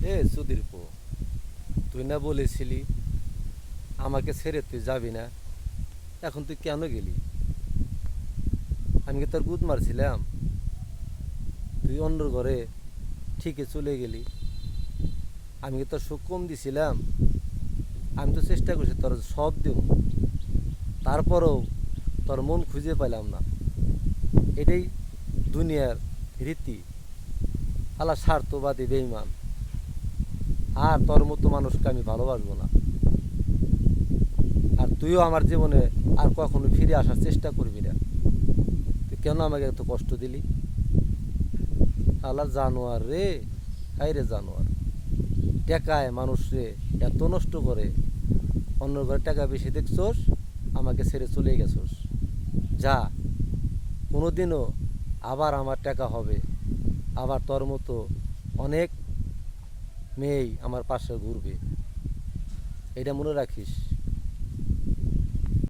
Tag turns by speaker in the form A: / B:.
A: এ সুদীর্প, তুই না বলেছিলি আমাকে ছেড়ে তুই যাবি না? এখন তুই কেন গেলি? আমি কি তোর গুদ মারছিলাম? তুই অন্যর ঘরে ঠিকই চলে গেলি। আমি কি তোর সুখ কম দিছিলাম? আমি তো চেষ্টা করছি তোর সব দিব, তারপরেও তোর মন খুঁজে পাইলাম না। এটাই দুনিয়ার রীতি। আলা স্বার্থবাদী বেঈমান। আর তোর মতো মানুষকে আমি ভালোবাসবো না। আর তুইও আমার জীবনে আর কখনো ফিরে আসার চেষ্টা করবি না। তুই কেন আমাকে এত কষ্ট দিলি? আল্লাহ জানোয়ার রে, হাই রে জানোয়ার। টাকায় মানুষ রে এত নষ্ট করে, অন্য ঘরে টাকা বেশি দেখছোস, আমাকে ছেড়ে চলে গেছোস। যা, কোনোদিনও আবার আমার টাকা হবে, আবার তোর মতো অনেক মেয়েই আমার পাশে ঘুরবে। এটা মনে রাখিস।